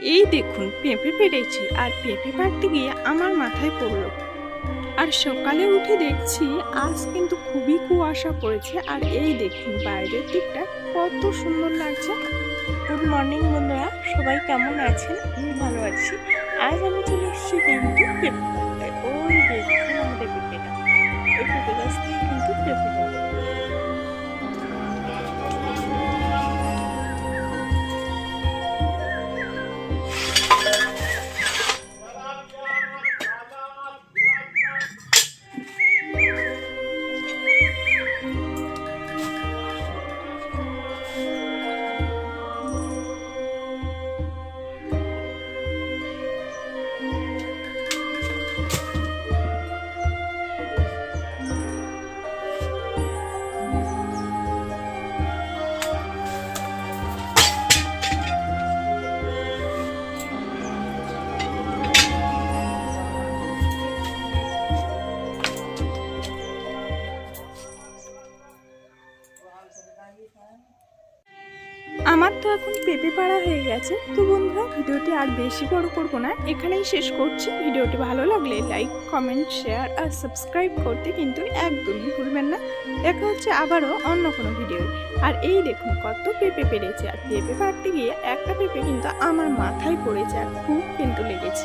এই দেখুন পেঁপে পেরেছি, আর পেঁপে পাড়তে গিয়ে আমার মাথায় পড়লো। আর সকালে উঠে দেখছি আজ কিন্তু খুবই কুয়াশা পড়েছে। আর এই দেখুন বাইরের দিকটা কত সুন্দর লাগছে। গুড মর্নিং বন্ধুরা, সবাই কেমন আছেন? আমি ভালো আছি। আজ আমি চলে এসেছি কিন্তু পেঁপে পাড়তে। ওই দেখুন আমাদের পেঁপেটা, ওই পেঁপে গাছ থেকে কিন্তু পেঁপে পাড়ে। আমার তো এখন পেঁপে পাড়া হয়ে গেছে। তো বন্ধুরা, ভিডিওটি আর বেশি বড় করবো না, এখানেই শেষ করছি। ভিডিওটি ভালো লাগলে লাইক, কমেন্ট, শেয়ার আর সাবস্ক্রাইব করতে কিন্তু একদমই ভুলবেন না। দেখা হচ্ছে আবারও অন্য কোনো ভিডিও। আর এই দেখুন কত পেঁপে পেরেছে, আর পেঁপে পাড়তে গিয়ে একটা পেঁপে কিন্তু আমার মাথায় পড়েছে আর খুব কিন্তু লেগেছে।